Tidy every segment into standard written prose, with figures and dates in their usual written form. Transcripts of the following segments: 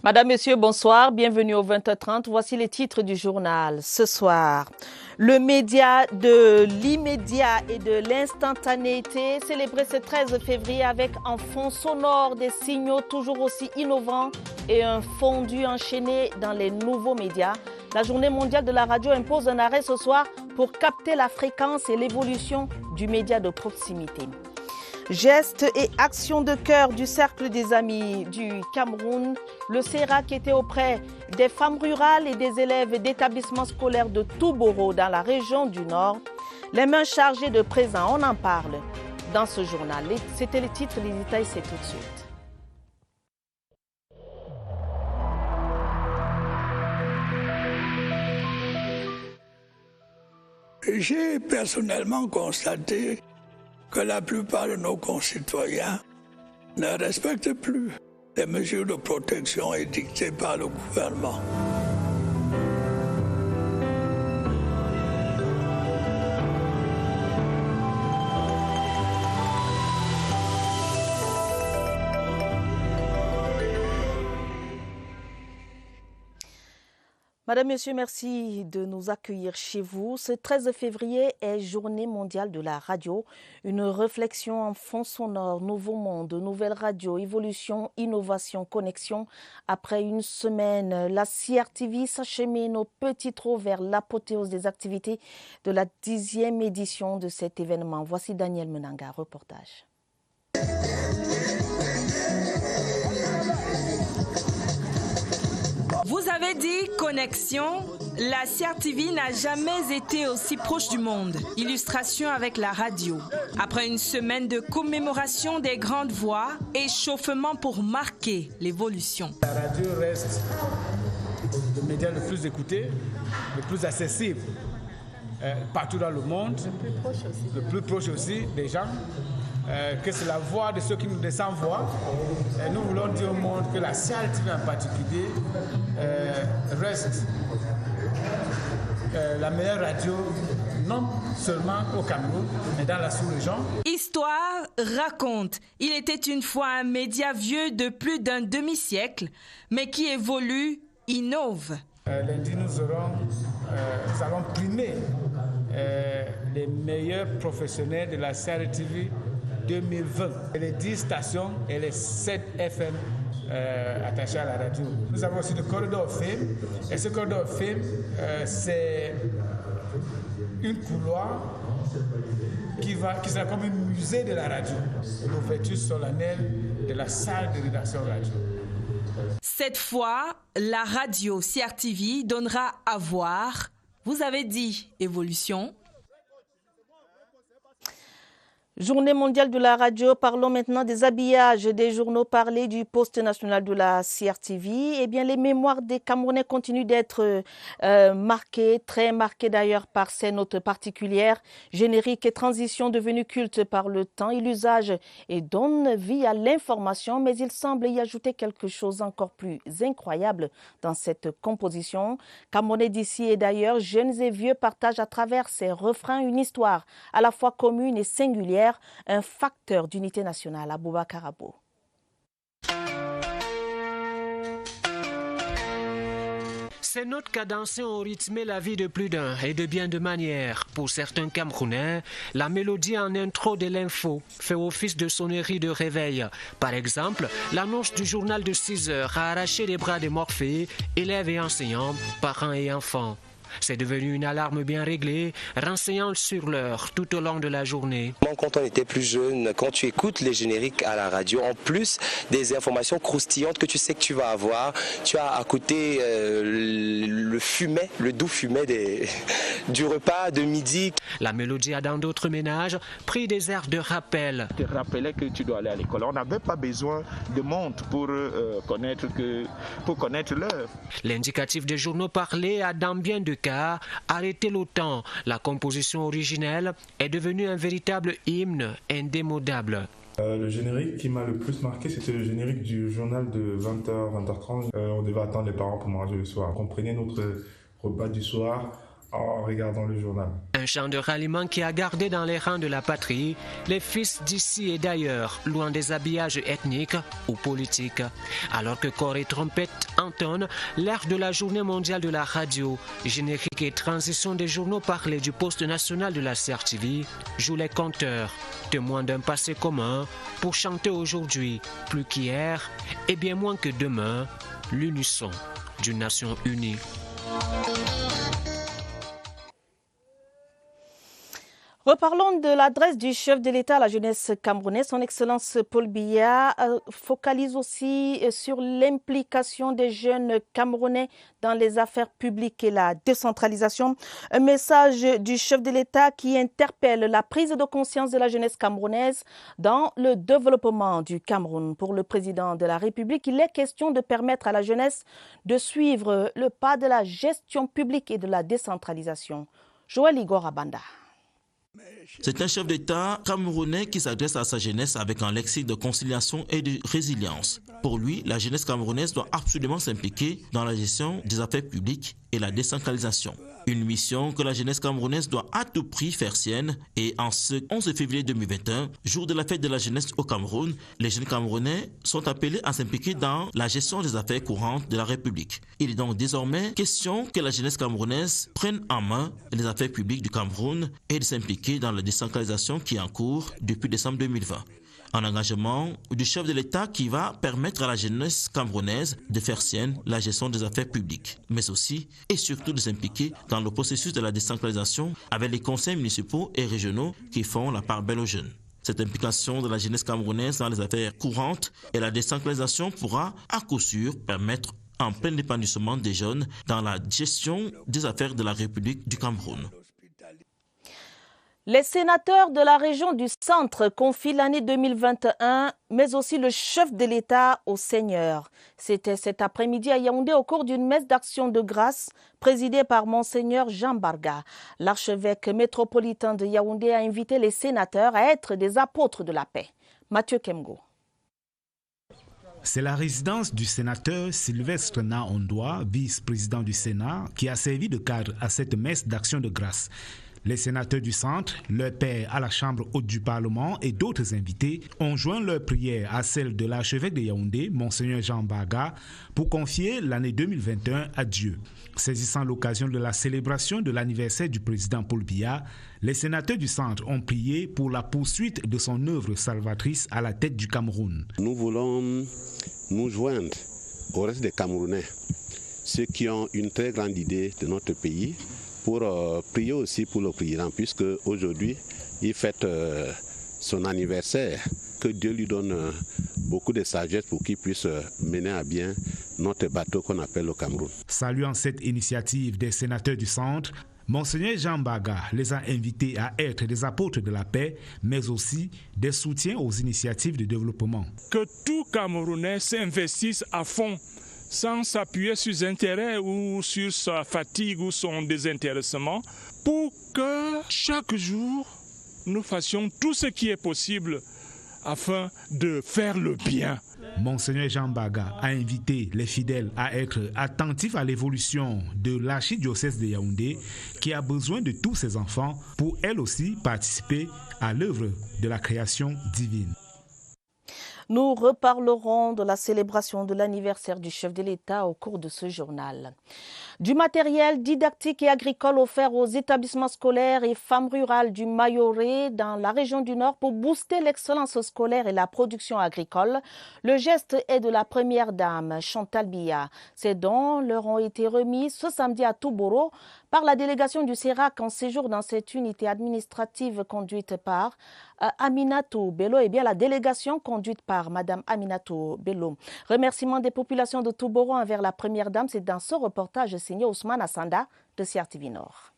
Madame, Monsieur, bonsoir. Bienvenue au 20h30. Voici les titres du journal. Ce soir, le média de l'immédiat et de l'instantanéité célébré ce 13 février avec en fond sonore des signaux toujours aussi innovants et un fondu enchaîné dans les nouveaux médias. La journée mondiale de la radio impose un arrêt ce soir pour capter la fréquence et l'évolution du média de proximité. Gestes et actions de cœur du Cercle des Amis du Cameroun. Le CERAC était auprès des femmes rurales et des élèves d'établissements scolaires de Touboro dans la région du Nord. Les mains chargées de présents, on en parle dans ce journal. C'était les titres, les détails, c'est tout de suite. J'ai personnellement constaté que la plupart de nos concitoyens ne respectent plus les mesures de protection édictées par le gouvernement. Madame, Monsieur, merci de nous accueillir chez vous. Ce 13 février est Journée mondiale de la radio. Une réflexion en fond sonore, nouveau monde, nouvelle radio, évolution, innovation, connexion. Après une semaine, la CRTV s'achemine au petit trot vers l'apothéose des activités de la 10e édition de cet événement. Voici Daniel Menanga, reportage. Vous avez dit connexion, la CRTV n'a jamais été aussi proche du monde. Illustration avec la radio. Après une semaine de commémoration des grandes voix, échauffement pour marquer l'évolution. La radio reste le média le plus écouté, le plus accessible partout dans le monde, le plus proche aussi des gens. Que c'est la voix de ceux qui nous descendent voix. Nous voulons dire au monde que la CRTV en particulier reste la meilleure radio, non seulement au Cameroun, mais dans la sous-région. Histoire raconte. Il était une fois un média vieux de plus d'un demi-siècle, mais qui évolue, innove. Lundi, nous allons primer les meilleurs professionnels de la CRTV 2020. Les 10 stations et les 7 FM attachés à la radio. Nous avons aussi le corridor film. Et ce corridor film, c'est une couloir qui sera comme un musée de la radio. L'ouverture solennelle de la salle de rédaction radio. Cette fois, la radio CRTV donnera à voir. Vous avez dit évolution. Journée mondiale de la radio, parlons maintenant des habillages des journaux parlés du poste national de la CRTV. Eh bien, les mémoires des Camerounais continuent d'être marquées, très marquées d'ailleurs par ces notes particulières, génériques et transitions devenues cultes par le temps et l'usage et donnent vie à l'information, mais il semble y ajouter quelque chose encore plus incroyable dans cette composition. Camerounais d'ici et d'ailleurs, jeunes et vieux partagent à travers ces refrains une histoire à la fois commune et singulière, un facteur d'unité nationale. Aboubacar Abo. Ces notes cadencées ont rythmé la vie de plus d'un et de bien de manières. Pour certains Camerounais, la mélodie en intro de l'info fait office de sonnerie de réveil. Par exemple, l'annonce du journal de 6 heures a arraché les bras des Morphées, élèves et enseignants, parents et enfants. C'est devenu une alarme bien réglée, renseignant sur l'heure tout au long de la journée. Quand on était plus jeune, quand tu écoutes les génériques à la radio, en plus des informations croustillantes que tu sais que tu vas avoir, tu as à côté le doux fumet du repas de midi. La mélodie a dans d'autres ménages pris des airs de rappel. Te rappelais que tu dois aller à l'école. On n'avait pas besoin de montre pour connaître l'heure. L'indicatif des journaux parlés a dans bien de cas arrêté l'OTAN. La composition originelle est devenue un véritable hymne indémodable. Le générique qui m'a le plus marqué, c'était le générique du journal de 20h, 20h30. On devait attendre les parents pour manger le soir. On prenait notre repas du soir en regardant le journal. Un chant de ralliement qui a gardé dans les rangs de la patrie les fils d'ici et d'ailleurs, loin des habillages ethniques ou politiques. Alors que corps et trompettes entonnent l'air de la journée mondiale de la radio, générique et transition des journaux parlés du poste national de la CRTV, jouent les compteurs, témoins d'un passé commun, pour chanter aujourd'hui, plus qu'hier et bien moins que demain, l'unisson d'une nation unie. Reparlons de l'adresse du chef de l'État à la jeunesse camerounaise. Son Excellence Paul Biya focalise aussi sur l'implication des jeunes Camerounais dans les affaires publiques et la décentralisation. Un message du chef de l'État qui interpelle la prise de conscience de la jeunesse camerounaise dans le développement du Cameroun. Pour le président de la République, il est question de permettre à la jeunesse de suivre le pas de la gestion publique et de la décentralisation. Joël Igor Abanda. C'est un chef d'État camerounais qui s'adresse à sa jeunesse avec un lexique de conciliation et de résilience. Pour lui, la jeunesse camerounaise doit absolument s'impliquer dans la gestion des affaires publiques et la décentralisation. Une mission que la jeunesse camerounaise doit à tout prix faire sienne. Et en ce 11 février 2021, jour de la fête de la jeunesse au Cameroun, les jeunes Camerounais sont appelés à s'impliquer dans la gestion des affaires courantes de la République. Il est donc désormais question que la jeunesse camerounaise prenne en main les affaires publiques du Cameroun et de s'impliquer dans la décentralisation qui est en cours depuis décembre 2020. Un engagement du chef de l'État qui va permettre à la jeunesse camerounaise de faire sienne la gestion des affaires publiques, mais aussi et surtout de s'impliquer dans le processus de la décentralisation avec les conseils municipaux et régionaux qui font la part belle aux jeunes. Cette implication de la jeunesse camerounaise dans les affaires courantes et la décentralisation pourra à coup sûr permettre un plein épanouissement des jeunes dans la gestion des affaires de la République du Cameroun. Les sénateurs de la région du Centre confient l'année 2021, mais aussi le chef de l'État au Seigneur. C'était cet après-midi à Yaoundé au cours d'une messe d'action de grâce présidée par Monseigneur Jean Barga. L'archevêque métropolitain de Yaoundé a invité les sénateurs à être des apôtres de la paix. Mathieu Kemgo. C'est la résidence du sénateur Sylvestre Na-Ondoa, vice-président du Sénat, qui a servi de cadre à cette messe d'action de grâce. Les sénateurs du centre, leur père à la Chambre haute du Parlement et d'autres invités ont joint leur prière à celle de l'archevêque de Yaoundé, Monseigneur Jean Barga, pour confier l'année 2021 à Dieu. Saisissant l'occasion de la célébration de l'anniversaire du président Paul Biya, les sénateurs du centre ont prié pour la poursuite de son œuvre salvatrice à la tête du Cameroun. Nous voulons nous joindre au reste des Camerounais, ceux qui ont une très grande idée de notre pays, pour prier aussi pour le président, puisque aujourd'hui il fête son anniversaire. Que Dieu lui donne beaucoup de sagesse pour qu'il puisse mener à bien notre bateau qu'on appelle le Cameroun. Saluant cette initiative des sénateurs du centre, Monseigneur Jean Barga les a invités à être des apôtres de la paix, mais aussi des soutiens aux initiatives de développement. Que tout Camerounais s'investisse à fond, sans s'appuyer sur ses intérêts ou sur sa fatigue ou son désintéressement, pour que chaque jour, nous fassions tout ce qui est possible afin de faire le bien. Monseigneur Jean Barga a invité les fidèles à être attentifs à l'évolution de l'archidiocèse de Yaoundé, qui a besoin de tous ses enfants pour elle aussi participer à l'œuvre de la création divine. Nous reparlerons de la célébration de l'anniversaire du chef de l'État au cours de ce journal. Du matériel didactique et agricole offert aux établissements scolaires et femmes rurales du Mayoré dans la région du Nord pour booster l'excellence scolaire et la production agricole. Le geste est de la première dame, Chantal Biya. Ces dons leur ont été remis ce samedi à Touboro par la délégation du CERAC en séjour dans cette unité administrative conduite par Aminatou Bello et bien la délégation conduite par Madame Aminatou Bello. Remerciement des populations de Touboro envers la première dame, c'est dans ce reportage signé Ousmane Assanda de CRTV Nord.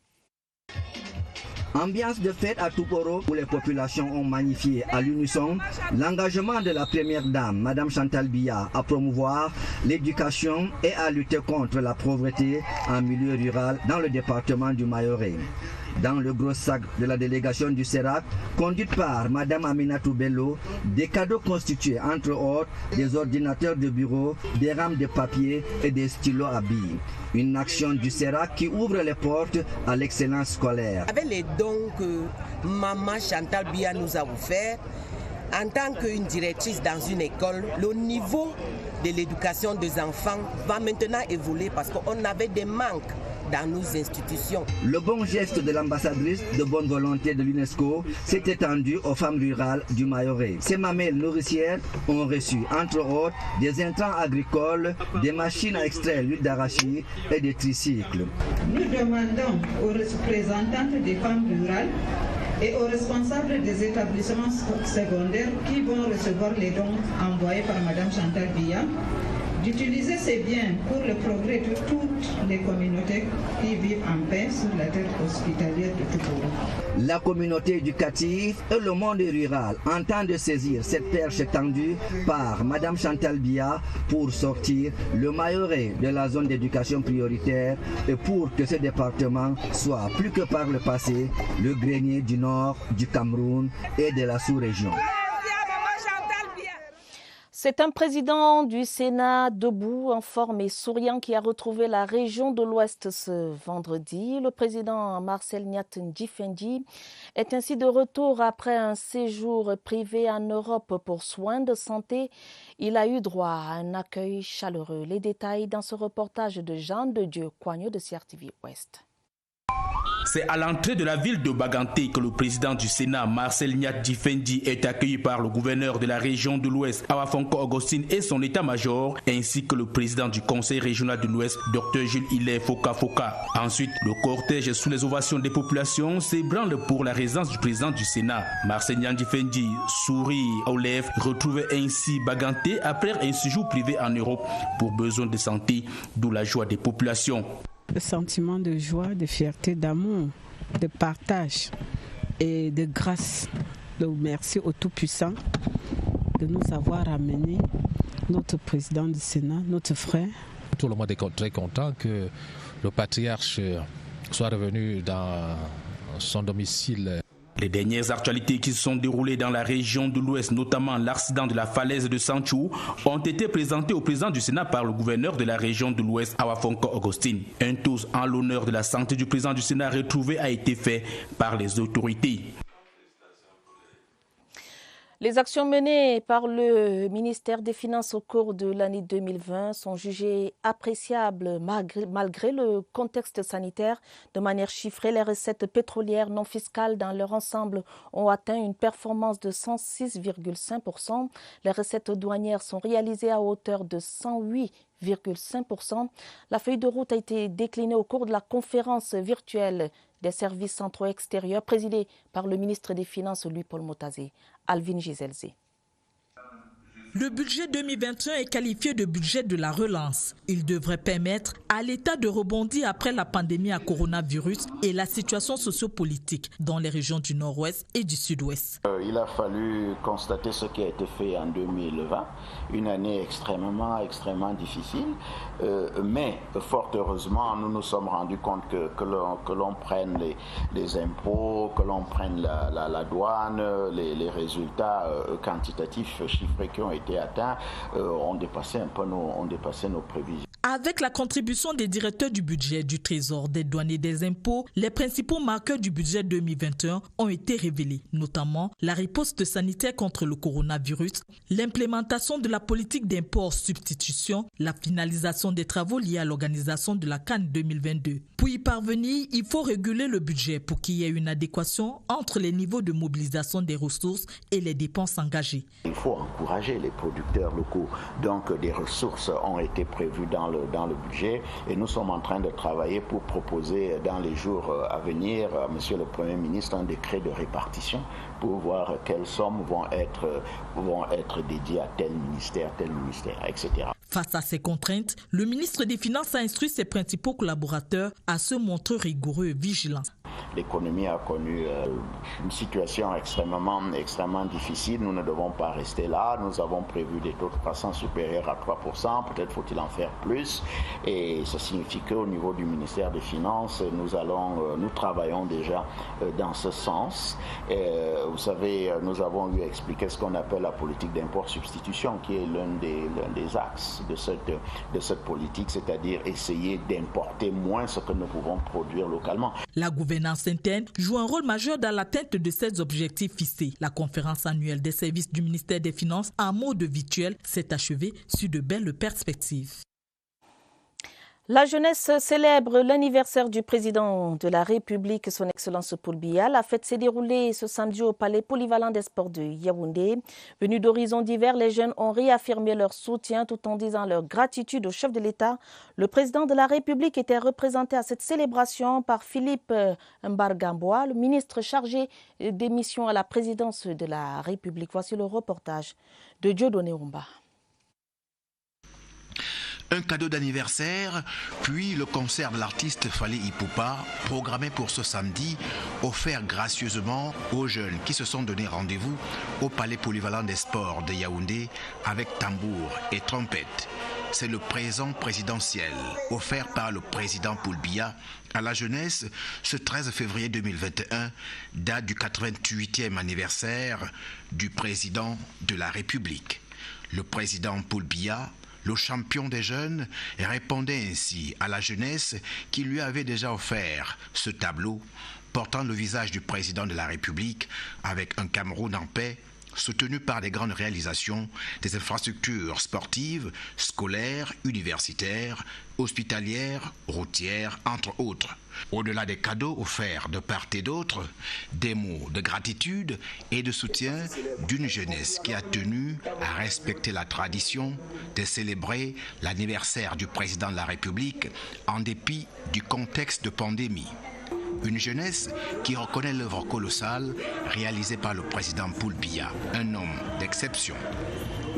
Ambiance de fête à Touboro où les populations ont magnifié à l'unisson l'engagement de la première dame, Madame Chantal Biya, à promouvoir l'éducation et à lutter contre la pauvreté en milieu rural dans le département du Mayoré. Dans le gros sac de la délégation du CERAC, conduite par Mme Aminatou Bello, des cadeaux constitués entre autres des ordinateurs de bureau, des rames de papier et des stylos à billes. Une action du CERAC qui ouvre les portes à l'excellence scolaire. Avec les dons que Maman Chantal Biya nous a offerts, en tant qu'une directrice dans une école, le niveau de l'éducation des enfants va maintenant évoluer parce qu'on avait des manques dans nos institutions. Le bon geste de l'ambassadrice de bonne volonté de l'UNESCO s'est étendu aux femmes rurales du Mayorais. Ces mamelles nourricières ont reçu, entre autres, des intrants agricoles, des machines à extraire l'huile d'arachide et des tricycles. Nous demandons aux représentantes des femmes rurales et aux responsables des établissements secondaires qui vont recevoir les dons envoyés par Mme Chantal Biya d'utiliser ces biens pour le progrès de toutes les communautés qui vivent en paix sur la terre hospitalière de Toubourou. La communauté éducative et le monde rural entendent saisir cette perche tendue par Mme Chantal Biya pour sortir le Mayorais de la zone d'éducation prioritaire et pour que ce département soit plus que par le passé le grenier du nord du Cameroun et de la sous-région. C'est un président du Sénat debout, en forme et souriant qui a retrouvé la région de l'Ouest ce vendredi. Le président Marcel Niat Ndjifendi est ainsi de retour après un séjour privé en Europe pour soins de santé. Il a eu droit à un accueil chaleureux. Les détails dans ce reportage de Jean de Dieu Coigneux de CRTV Ouest. C'est à l'entrée de la ville de Baganté que le président du Sénat, Marcel Niat Ndjifendi, est accueilli par le gouverneur de la région de l'Ouest, Awafonko Augustine, et son état-major, ainsi que le président du conseil régional de l'Ouest, Dr Jules Hilaire Foka Foka. Ensuite, le cortège, sous les ovations des populations, s'ébranle pour la résidence du président du Sénat. Marcel Niat Ndjifendi sourit aux lèvres, retrouvait ainsi Baganté après un séjour privé en Europe pour besoins de santé, d'où la joie des populations. Le sentiment de joie, de fierté, d'amour, de partage et de grâce. Donc merci au Tout-Puissant de nous avoir amené notre président du Sénat, notre frère. Tout le monde est très content que le patriarche soit revenu dans son domicile. Les dernières actualités qui se sont déroulées dans la région de l'Ouest, notamment l'accident de la falaise de Sanchou, ont été présentées au président du Sénat par le gouverneur de la région de l'Ouest, Awafonko Augustine. Un toast en l'honneur de la santé du président du Sénat retrouvé a été fait par les autorités. Les actions menées par le ministère des Finances au cours de l'année 2020 sont jugées appréciables malgré le contexte sanitaire. De manière chiffrée, les recettes pétrolières non fiscales dans leur ensemble ont atteint une performance de 106,5%. Les recettes douanières sont réalisées à hauteur de 108,5%. La feuille de route a été déclinée au cours de la conférence virtuelle des services centraux extérieurs présidée par le ministre des Finances Louis-Paul Motazé. Alvin Giselzé. Le budget 2021 est qualifié de budget de la relance. Il devrait permettre à l'État de rebondir après la pandémie à coronavirus et la situation sociopolitique dans les régions du Nord-Ouest et du Sud-Ouest. Il a fallu constater ce qui a été fait en 2020, une année extrêmement difficile, mais fort heureusement, nous nous sommes rendus compte que l'on prenne les impôts, que l'on prenne la douane, les résultats quantitatifs chiffrés qui ont été atteints ont dépassé nos prévisions. Avec la contribution des directeurs du budget, du Trésor, des douanes et des impôts, les principaux marqueurs du budget 2021 ont été révélés, notamment la riposte sanitaire contre le coronavirus, l'implémentation de la politique d'import-substitution, la finalisation des travaux liés à l'organisation de la CAN 2022. Pour y parvenir, il faut réguler le budget pour qu'il y ait une adéquation entre les niveaux de mobilisation des ressources et les dépenses engagées. Il faut encourager les producteurs locaux, donc des ressources ont été prévues dans le budget et nous sommes en train de travailler pour proposer dans les jours à venir à Monsieur le Premier ministre un décret de répartition pour voir quelles sommes vont être dédiées à tel ministère, etc. Face à ces contraintes, le ministre des Finances a instruit ses principaux collaborateurs à se montrer rigoureux et vigilants. L'économie a connu une situation extrêmement difficile. Nous ne devons pas rester là. Nous avons prévu des taux de croissance supérieurs à 3%. Peut-être faut-il en faire plus. Et ça signifie qu'au niveau du ministère des Finances, nous travaillons déjà dans ce sens. Vous savez, nous avons eu à expliquer ce qu'on appelle la politique d'import-substitution, qui est l'un des axes de cette politique, c'est-à-dire essayer d'importer moins ce que nous pouvons produire localement. La gouvernance interne joue un rôle majeur dans l'atteinte de ces objectifs fixés. La conférence annuelle des services du ministère des Finances en mode virtuel s'est achevée sur de belles perspectives. La jeunesse célèbre l'anniversaire du président de la République, son Excellence Paul Biya. La fête s'est déroulée ce samedi au Palais polyvalent des sports de Yaoundé. Venus d'horizons divers, les jeunes ont réaffirmé leur soutien tout en disant leur gratitude au chef de l'État. Le président de la République était représenté à cette célébration par Philippe Mbargambois, le ministre chargé des missions à la présidence de la République. Voici le reportage de Dieudonné Oumba. Un cadeau d'anniversaire, puis le concert de l'artiste Fally Ipupa, programmé pour ce samedi, offert gracieusement aux jeunes qui se sont donné rendez-vous au Palais polyvalent des sports de Yaoundé avec tambour et trompette. C'est le présent présidentiel offert par le président Paul Biya à la jeunesse ce 13 février 2021, date du 88e anniversaire du président de la République. Le président Paul Biya, le champion des jeunes, répondait ainsi à la jeunesse qui lui avait déjà offert ce tableau portant le visage du président de la République avec un Cameroun en paix, soutenu par des grandes réalisations, des infrastructures sportives, scolaires, universitaires, hospitalières, routières, entre autres. Au-delà des cadeaux offerts de part et d'autre, des mots de gratitude et de soutien d'une jeunesse qui a tenu à respecter la tradition de célébrer l'anniversaire du président de la République en dépit du contexte de pandémie. Une jeunesse qui reconnaît l'œuvre colossale réalisée par le président Paul Biya, un homme d'exception.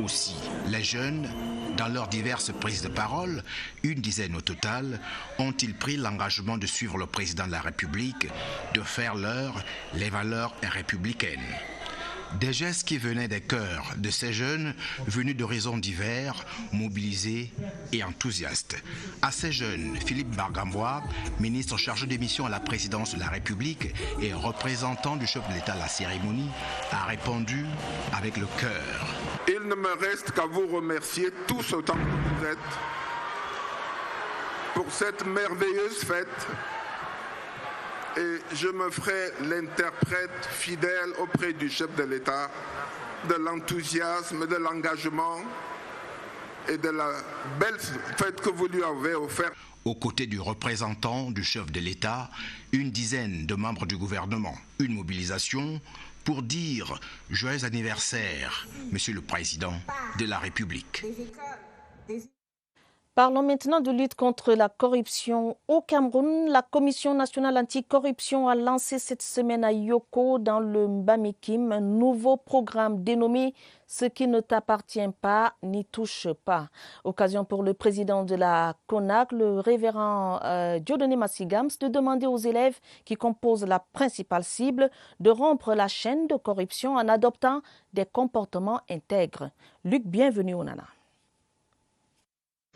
Aussi, les jeunes, dans leurs diverses prises de parole, une dizaine au total, ont-ils pris l'engagement de suivre le président de la République, de faire leur les valeurs républicaines. Des gestes qui venaient des cœurs de ces jeunes venus d'horizons divers, mobilisés et enthousiastes. À ces jeunes, Philippe Mbargambois, ministre chargé des missions à la présidence de la République et représentant du chef de l'État à la cérémonie, a répondu avec le cœur. Il ne me reste qu'à vous remercier tous autant que vous êtes pour cette merveilleuse fête. Et je me ferai l'interprète fidèle auprès du chef de l'État de l'enthousiasme, de l'engagement et de la belle fête que vous lui avez offerte. Aux côtés du représentant du chef de l'État, une dizaine de membres du gouvernement. Une mobilisation pour dire joyeux anniversaire, Monsieur le Président de la République. Parlons maintenant de lutte contre la corruption au Cameroun. La Commission nationale anticorruption a lancé cette semaine à Yoko, dans le Mbamikim, un nouveau programme dénommé « Ce qui ne t'appartient pas n'y touche pas ». Occasion pour le président de la CONAC, le révérend Dieudonné Massigams, de demander aux élèves qui composent la principale cible de rompre la chaîne de corruption en adoptant des comportements intègres. Luc, bienvenue au Nana.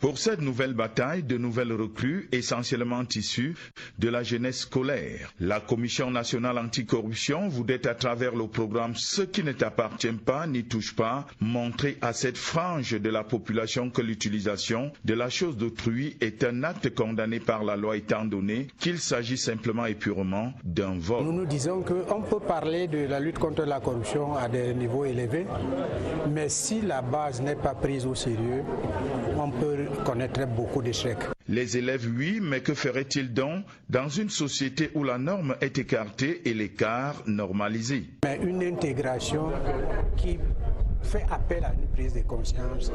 Pour cette nouvelle bataille, de nouvelles recrues, essentiellement issues de la jeunesse scolaire, la Commission nationale anticorruption voudrait à travers le programme « Ce qui ne t'appartient pas n'y touche pas » montrer à cette frange de la population que l'utilisation de la chose d'autrui est un acte condamné par la loi étant donné qu'il s'agit simplement et purement d'un vol. Nous disons qu'on peut parler de la lutte contre la corruption à des niveaux élevés, mais si la base n'est pas prise au sérieux, on peut connaîtrait beaucoup d'échecs. Les élèves, oui, mais que feraient-ils donc dans une société où la norme est écartée et l'écart normalisé? Mais une intégration qui fait appel à une prise de conscience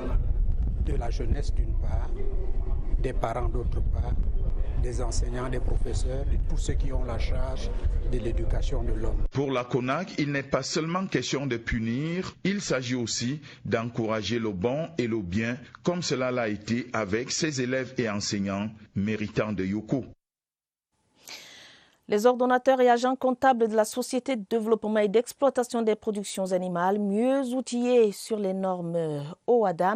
de la jeunesse d'une part, des parents d'autre part, des enseignants, des professeurs, de tous ceux qui ont la charge de l'éducation de l'homme. Pour la CONAC, il n'est pas seulement question de punir, il s'agit aussi d'encourager le bon et le bien, comme cela l'a été avec ses élèves et enseignants méritants de Yoko. Les ordonnateurs et agents comptables de la Société de développement et d'exploitation des productions animales, mieux outillés sur les normes OHADA.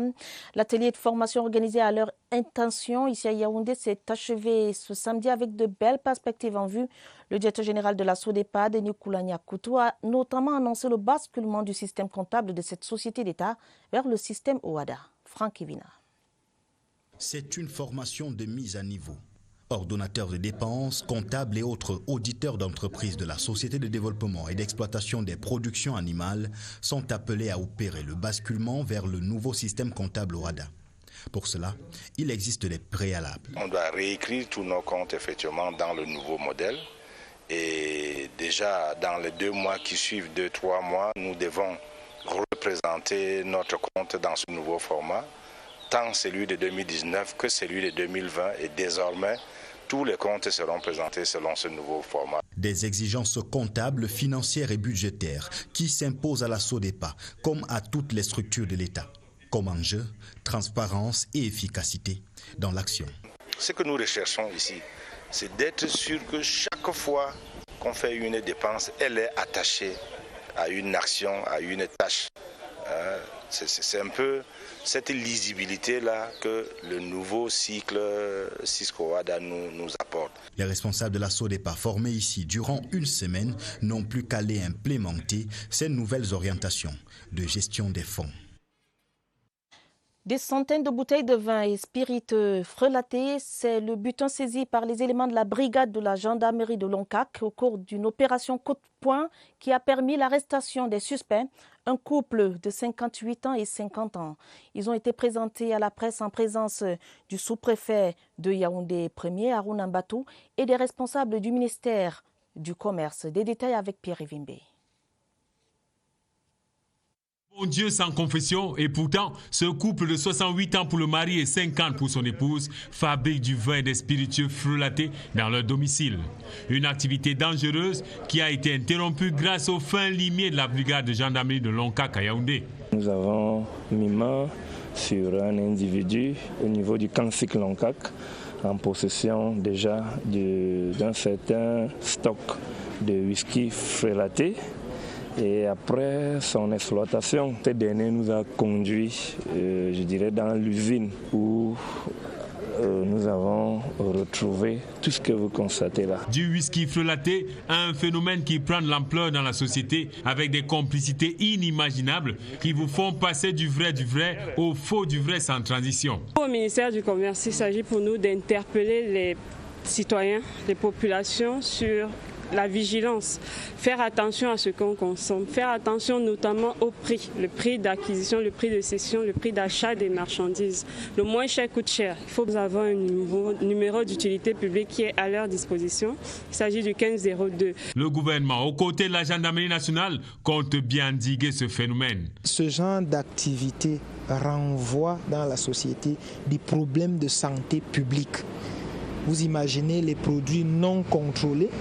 L'atelier de formation organisé à leur intention ici à Yaoundé s'est achevé ce samedi avec de belles perspectives en vue. Le directeur général de la SODEPA, Denis Koulania-Koutou, a notamment annoncé le basculement du système comptable de cette société d'État vers le système OHADA. Franck Evina. C'est une formation de mise à niveau. Ordonnateurs de dépenses, comptables et autres auditeurs d'entreprises de la Société de développement et d'exploitation des productions animales sont appelés à opérer le basculement vers le nouveau système comptable OHADA. Pour cela, il existe des préalables. On doit réécrire tous nos comptes effectivement dans le nouveau modèle. Et déjà dans les 2 mois qui suivent, 2-3 mois, nous devons représenter notre compte dans ce nouveau format, tant celui de 2019 que celui de 2020 et désormais, tous les comptes seront présentés selon ce nouveau format. Des exigences comptables, financières et budgétaires qui s'imposent à la SODEPA comme à toutes les structures de l'État. Comme enjeu, transparence et efficacité dans l'action. Ce que nous recherchons ici, c'est d'être sûr que chaque fois qu'on fait une dépense, elle est attachée à une action, à une tâche. C'est un peu cette lisibilité-là que le nouveau cycle Cisco OHADA nous apporte. Les responsables de la SODEPA formés ici durant une semaine n'ont plus qu'à les implémenter ces nouvelles orientations de gestion des fonds. Des centaines de bouteilles de vin et spiritueux frelatés, c'est le butin saisi par les éléments de la brigade de la gendarmerie de Loncac au cours d'une opération coup de poing qui a permis l'arrestation des suspects, un couple de 58 ans et 50 ans. Ils ont été présentés à la presse en présence du sous-préfet de Yaoundé 1er, Harouna Mbatou, et des responsables du ministère du Commerce. Des détails avec Pierre Evimbe. Bon Dieu sans confession, et pourtant, ce couple de 68 ans pour le mari et 50 pour son épouse fabrique du vin et des spiritueux frelatés dans leur domicile. Une activité dangereuse qui a été interrompue grâce au fin limier de la brigade de gendarmerie de Loncac à Yaoundé. Nous avons mis main sur un individu au niveau du camp cycle Loncac en possession déjà d'un certain stock de whisky frelaté. Et après son exploitation, ce dernier nous a conduit, je dirais, dans l'usine où nous avons retrouvé tout ce que vous constatez là. Du whisky frelaté, un phénomène qui prend de l'ampleur dans la société avec des complicités inimaginables qui vous font passer du vrai au faux du vrai sans transition. Au ministère du Commerce, il s'agit pour nous d'interpeller les citoyens, les populations sur la vigilance, faire attention à ce qu'on consomme, faire attention notamment au prix, le prix d'acquisition, le prix de cession, le prix d'achat des marchandises. Le moins cher coûte cher. Il faut avoir un numéro d'utilité publique qui est à leur disposition. Il s'agit du 1502. Le gouvernement, aux côtés de la gendarmerie nationale, compte bien endiguer ce phénomène. Ce genre d'activité renvoie dans la société des problèmes de santé publique. Vous imaginez les produits non contrôlés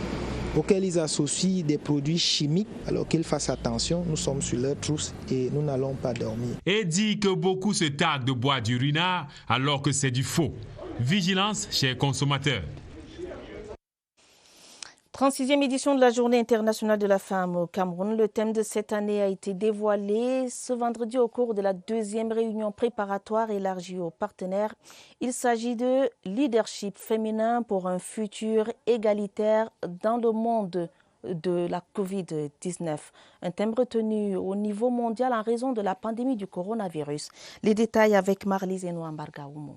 auxquels ils associent des produits chimiques, alors qu'ils fassent attention, nous sommes sur leur trousse et nous n'allons pas dormir. Et dit que beaucoup se tardent de boire du ruinard alors que c'est du faux. Vigilance chez les consommateurs. 36e édition de la Journée internationale de la femme au Cameroun. Le thème de cette année a été dévoilé ce vendredi au cours de la 2e réunion préparatoire élargie aux partenaires. Il s'agit de leadership féminin pour un futur égalitaire dans le monde de la Covid-19. Un thème retenu au niveau mondial en raison de la pandémie du coronavirus. Les détails avec Marlise Nouambargaoumo.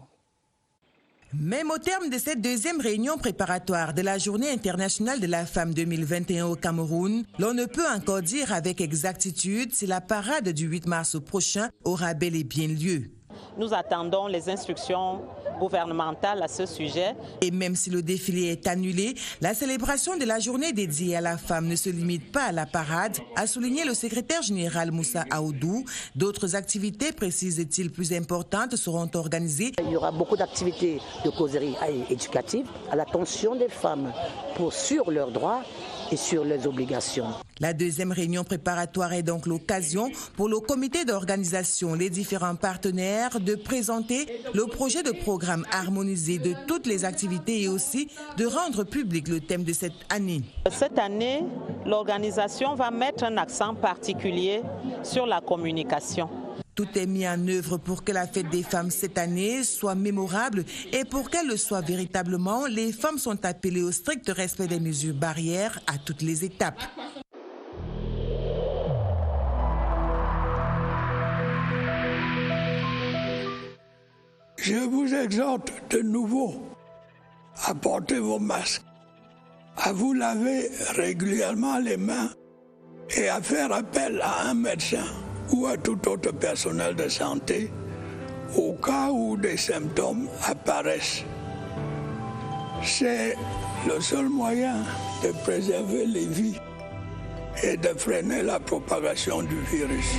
Même au terme de cette 2e réunion préparatoire de la Journée internationale de la femme 2021 au Cameroun, l'on ne peut encore dire avec exactitude si la parade du 8 mars prochain aura bel et bien lieu. Nous attendons les instructions gouvernementales à ce sujet. Et même si le défilé est annulé, la célébration de la journée dédiée à la femme ne se limite pas à la parade, a souligné le secrétaire général Moussa Aoudou. D'autres activités, précise-t-il, plus importantes seront organisées. Il y aura beaucoup d'activités de causerie éducative à l'attention des femmes sur leurs droits et sur les obligations. La deuxième réunion préparatoire est donc l'occasion pour le comité d'organisation, les différents partenaires, de présenter le projet de programme harmonisé de toutes les activités et aussi de rendre public le thème de cette année. Cette année, l'organisation va mettre un accent particulier sur la communication. Tout est mis en œuvre pour que la fête des femmes cette année soit mémorable et pour qu'elle le soit véritablement, les femmes sont appelées au strict respect des mesures barrières à toutes les étapes. Je vous exhorte de nouveau à porter vos masques, à vous laver régulièrement les mains et à faire appel à un médecin ou à tout autre personnel de santé au cas où des symptômes apparaissent. C'est le seul moyen de préserver les vies et de freiner la propagation du virus.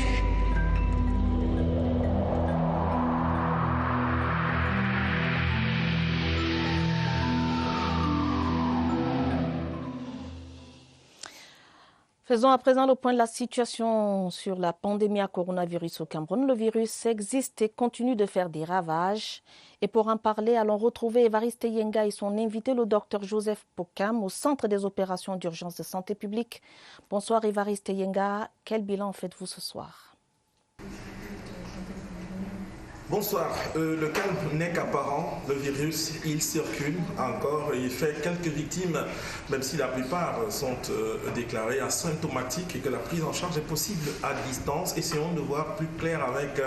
Faisons à présent le point de la situation sur la pandémie à coronavirus au Cameroun. Le virus existe et continue de faire des ravages. Et pour en parler, allons retrouver Évariste Yenga et son invité, le docteur Joseph Pokam, au Centre des opérations d'urgence de santé publique. Bonsoir Évariste Yenga, quel bilan faites-vous ce soir? Bonsoir. Le calme n'est qu'apparent. Le virus, il circule encore et il fait quelques victimes, même si la plupart sont déclarées asymptomatiques et que la prise en charge est possible à distance. Essayons de voir plus clair avec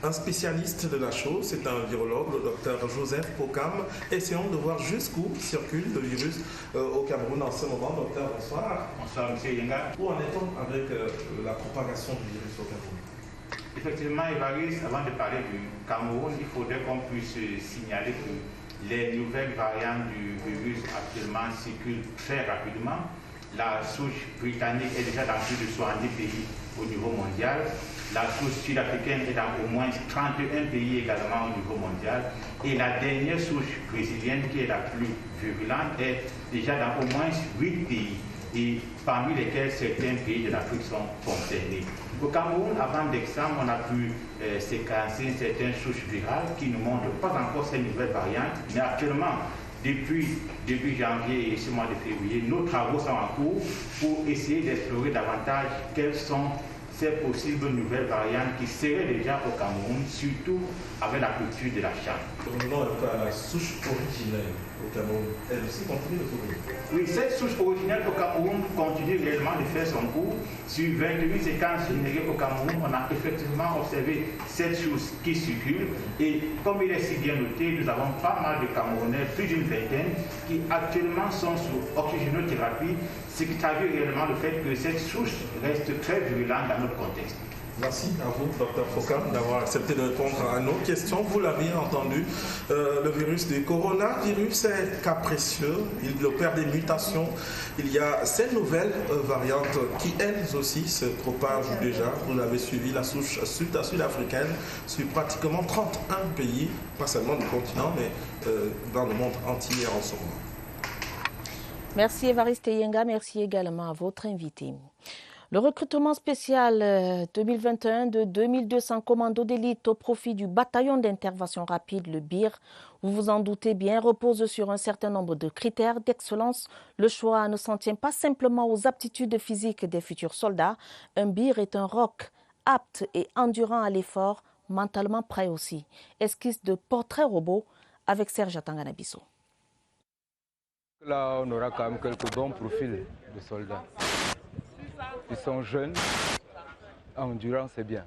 un spécialiste de la chose. C'est un virologue, le docteur Joseph Pokam. Essayons de voir jusqu'où circule le virus au Cameroun en ce moment. Docteur, bonsoir. Bonsoir, M. Yenga. Où en est-on avec la propagation du virus au Cameroun? Effectivement, Évariste, avant de parler du Cameroun, il faudrait qu'on puisse signaler que les nouvelles variantes du virus actuellement circulent très rapidement. La souche britannique est déjà dans plus de 70 pays au niveau mondial. La souche sud-africaine est dans au moins 31 pays également au niveau mondial. Et la dernière souche brésilienne, qui est la plus virulente, est déjà dans au moins 8 pays. Et parmi lesquels certains pays de l'Afrique sont concernés. Au Cameroun, avant d'examen, on a pu séquencer certaines souches virales qui ne montrent pas encore ces nouvelles variantes. Mais actuellement, depuis début janvier et ce mois de février, nos travaux sont en cours pour essayer d'explorer davantage quelles sont ces possibles nouvelles variantes qui seraient déjà au Cameroun, surtout avec la culture de la chambre. Revenons un peu à la souche originelle au Cameroun. Elle aussi continue de courir. Oui, cette souche originelle au Cameroun continue réellement de faire son cours. Sur 28 séquences générées au Cameroun, on a effectivement observé cette souche qui circule. Et comme il est si bien noté, nous avons pas mal de Camerounais, plus d'une vingtaine, qui actuellement sont sous oxygénothérapie, ce qui traduit réellement le fait que cette souche reste très virulente dans notre contexte. Merci à vous, Dr Pokam, d'avoir accepté de répondre à nos questions. Vous l'avez entendu, le virus du coronavirus est capricieux, il opère des mutations. Il y a ces nouvelles variantes qui, elles aussi, se propagent déjà. Vous l'avez suivi, la souche sud-africaine sur pratiquement 31 pays, pas seulement du continent, mais dans le monde entier en ce moment. Merci Évariste Yenga, merci également à votre invité. Le recrutement spécial 2021 de 2200 commandos d'élite au profit du bataillon d'intervention rapide, le BIR, vous vous en doutez bien, repose sur un certain nombre de critères d'excellence. Le choix ne s'en tient pas simplement aux aptitudes physiques des futurs soldats. Un BIR est un roc apte et endurant à l'effort, mentalement prêt aussi. Esquisse de portrait robot avec Serge Atanganabiso. Là, on aura quand même quelques bons profils de soldats. Ils sont jeunes, endurants, c'est bien.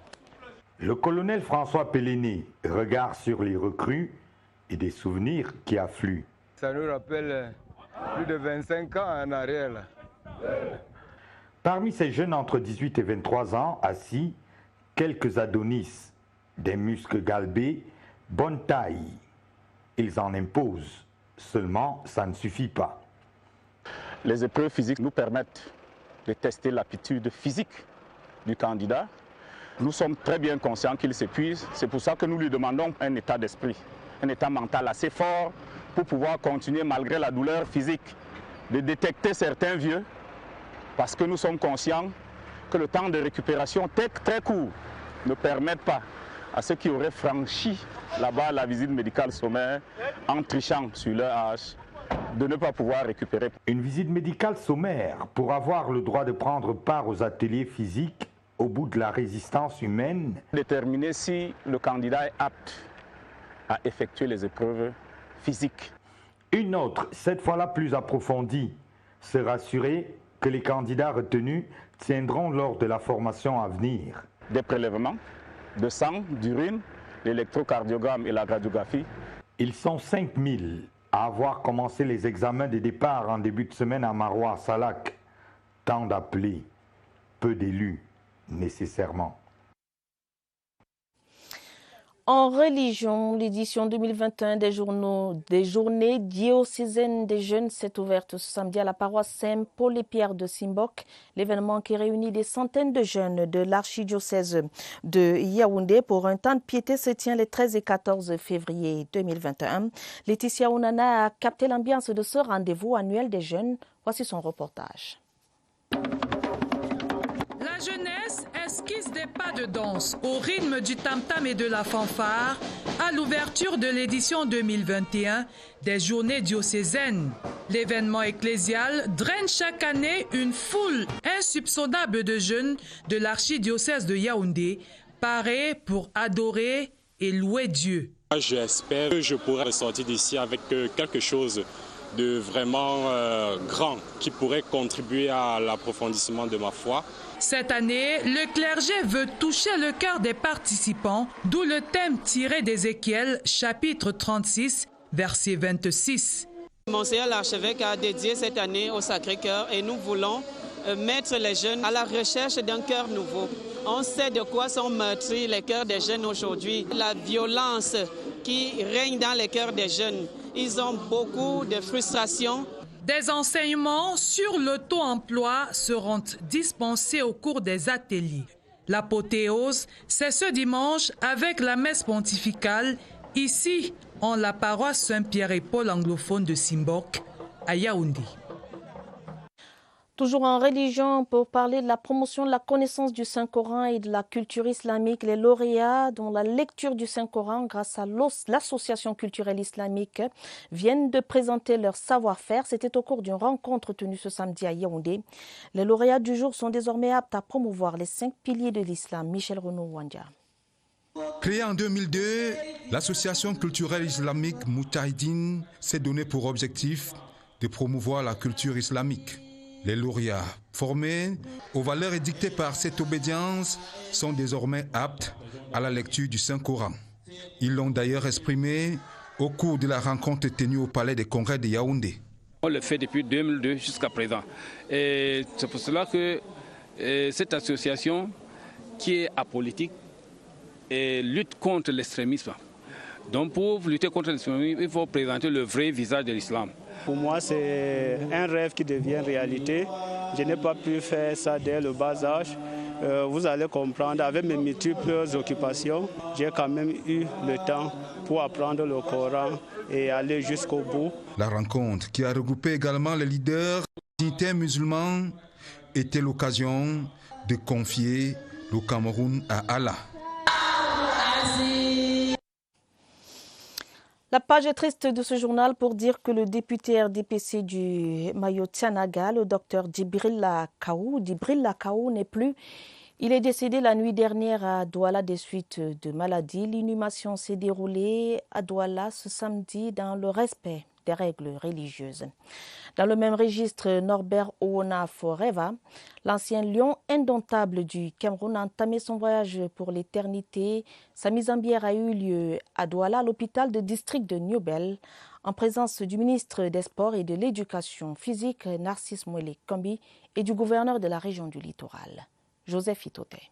Le colonel François Pellény regarde sur les recrues et des souvenirs qui affluent. Ça nous rappelle plus de 25 ans en arrière. Là. Parmi ces jeunes entre 18 et 23 ans, assis, quelques adonis, des muscles galbés, bonne taille. Ils en imposent, seulement ça ne suffit pas. Les épreuves physiques nous permettent de tester l'aptitude physique du candidat. Nous sommes très bien conscients qu'il s'épuise. C'est pour ça que nous lui demandons un état d'esprit, un état mental assez fort pour pouvoir continuer malgré la douleur physique, de détecter certains vieux Parce que nous sommes conscients que le temps de récupération très court ne permet pas à ceux qui auraient franchi là-bas la visite médicale sommaire en trichant sur leur âge de ne pas pouvoir récupérer. Une visite médicale sommaire pour avoir le droit de prendre part aux ateliers physiques au bout de la résistance humaine. Déterminer si le candidat est apte à effectuer les épreuves physiques. Une autre, cette fois-là plus approfondie, se rassurer que les candidats retenus tiendront lors de la formation à venir. Des prélèvements de sang, d'urine, l'électrocardiogramme et la radiographie. Ils sont 5000 à avoir commencé les examens de départ en début de semaine à Maroua, Salak. Tant d'appelés, peu d'élus nécessairement. En religion, l'édition 2021 des journées diocésaines des jeunes s'est ouverte ce samedi à la paroisse Saint-Paul-et-Pierre de Simbok. L'événement qui réunit des centaines de jeunes de l'archidiocèse de Yaoundé pour un temps de piété se tient les 13 et 14 février 2021. Laetitia Ounana a capté l'ambiance de ce rendez-vous annuel des jeunes. Voici son reportage. La jeunesse esquisse des pas de danse au rythme du tam-tam et de la fanfare à l'ouverture de l'édition 2021 des journées diocésaines. L'événement ecclésial draine chaque année une foule insoupçonnable de jeunes de l'archidiocèse de Yaoundé, parés pour adorer et louer Dieu. J'espère que je pourrai ressortir d'ici avec quelque chose de vraiment grand qui pourrait contribuer à l'approfondissement de ma foi. Cette année, le clergé veut toucher le cœur des participants, d'où le thème tiré d'Ézéchiel, chapitre 36, verset 26. Monseigneur l'archevêque a dédié cette année au Sacré-Cœur et nous voulons mettre les jeunes à la recherche d'un cœur nouveau. On sait de quoi sont meurtris les cœurs des jeunes aujourd'hui. La violence qui règne dans les cœurs des jeunes. Ils ont beaucoup de frustration. Des enseignements sur l'auto-emploi seront dispensés au cours des ateliers. L'apothéose, c'est ce dimanche avec la messe pontificale, ici en la paroisse Saint-Pierre et Paul anglophone de Simbok, à Yaoundé. Toujours en religion, pour parler de la promotion de la connaissance du Saint-Coran et de la culture islamique, les lauréats dont la lecture du Saint-Coran grâce à l'association culturelle islamique viennent de présenter leur savoir-faire. C'était au cours d'une rencontre tenue ce samedi à Yaoundé. Les lauréats du jour sont désormais aptes à promouvoir les 5 piliers de l'islam. Michel Renaud-Wandia. Créée en 2002, l'association culturelle islamique Moutaïdine s'est donné pour objectif de promouvoir la culture islamique. Les lauréats formés aux valeurs édictées par cette obédience sont désormais aptes à la lecture du Saint-Coran. Ils l'ont d'ailleurs exprimé au cours de la rencontre tenue au Palais des Congrès de Yaoundé. On le fait depuis 2002 jusqu'à présent. Et c'est pour cela que cette association qui est apolitique lutte contre l'extrémisme. Donc pour lutter contre l'extrémisme, il faut présenter le vrai visage de l'islam. Pour moi, c'est un rêve qui devient réalité. Je n'ai pas pu faire ça dès le bas âge. Vous allez comprendre, avec mes multiples occupations, j'ai quand même eu le temps pour apprendre le Coran et aller jusqu'au bout. La rencontre, qui a regroupé également les leaders dignitaires musulmans, était l'occasion de confier le Cameroun à Allah. La page est triste de ce journal pour dire que le député RDPC du Mayo-Tianaga, le docteur Djibril Kaou n'est plus. Il est décédé la nuit dernière à Douala des suites de maladie. L'inhumation s'est déroulée à Douala ce samedi dans le respect des règles religieuses. Dans le même registre, Norbert Owona Foreva, l'ancien lion indomptable du Cameroun, a entamé son voyage pour l'éternité. Sa mise en bière a eu lieu à Douala, à l'hôpital de district de Niobel, en présence du ministre des Sports et de l'Éducation physique, Narcisse Mouele Kambi, et du gouverneur de la région du Littoral, Joseph Itoté.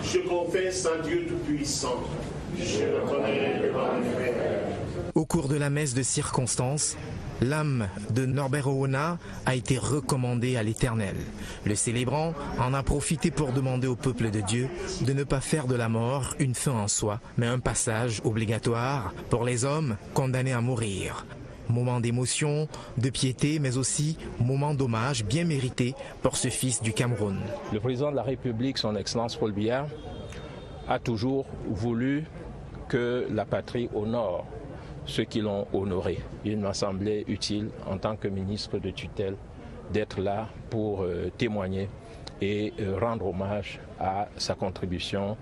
Je confesse à Dieu Tout-Puissant, je reconnais devant mes frères. Au cours de la messe de circonstance, l'âme de Norbert Owona a été recommandée à l'Éternel. Le célébrant en a profité pour demander au peuple de Dieu de ne pas faire de la mort une fin en soi, mais un passage obligatoire pour les hommes condamnés à mourir. Moment d'émotion, de piété, mais aussi moment d'hommage bien mérité pour ce fils du Cameroun. Le président de la République, son Excellence Paul Biya, a toujours voulu que la patrie honore ceux qui l'ont honoré. Il m'a semblé utile, en tant que ministre de tutelle, d'être là pour témoigner et rendre hommage à sa contribution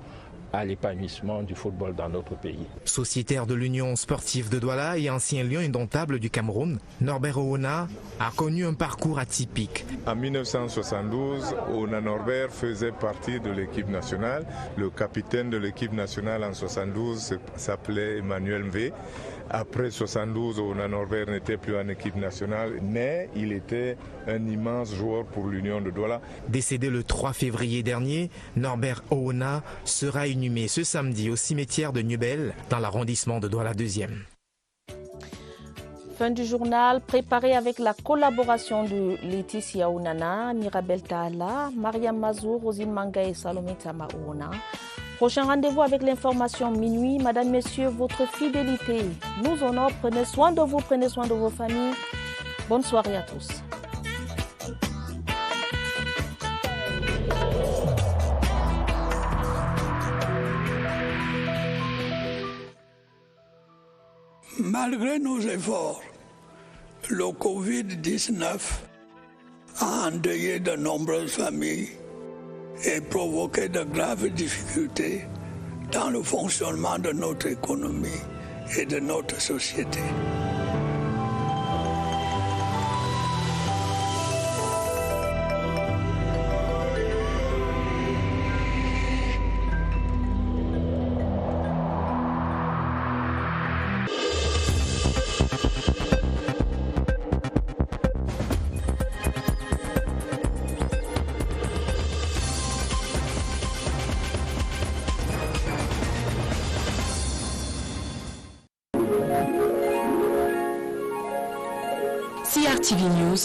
à l'épanouissement du football dans notre pays. Sociétaire de l'Union sportive de Douala et ancien lion indomptable du Cameroun, Norbert Owona a connu un parcours atypique. En 1972, Owona Norbert faisait partie de l'équipe nationale. Le capitaine de l'équipe nationale en 1972 s'appelait Emmanuel Mvé. Après 72, Owona Norbert n'était plus en équipe nationale, mais il était un immense joueur pour l'Union de Douala. Décédé le 3 février dernier, Norbert Owona sera inhumé ce samedi au cimetière de Nubel, dans l'arrondissement de Douala 2e. Fin du journal, préparé avec la collaboration de Laetitia Ounana, Mirabel Taala, Mariam Mazou, Rosine Manga et Salomé Tamaouna. Prochain rendez-vous avec l'information minuit. Madame, Messieurs, votre fidélité nous honore. Prenez soin de vous, prenez soin de vos familles. Bonne soirée à tous. Malgré nos efforts, le Covid-19 a endeuillé de nombreuses familles et provoqué de graves difficultés dans le fonctionnement de notre économie et de notre société. CRTV News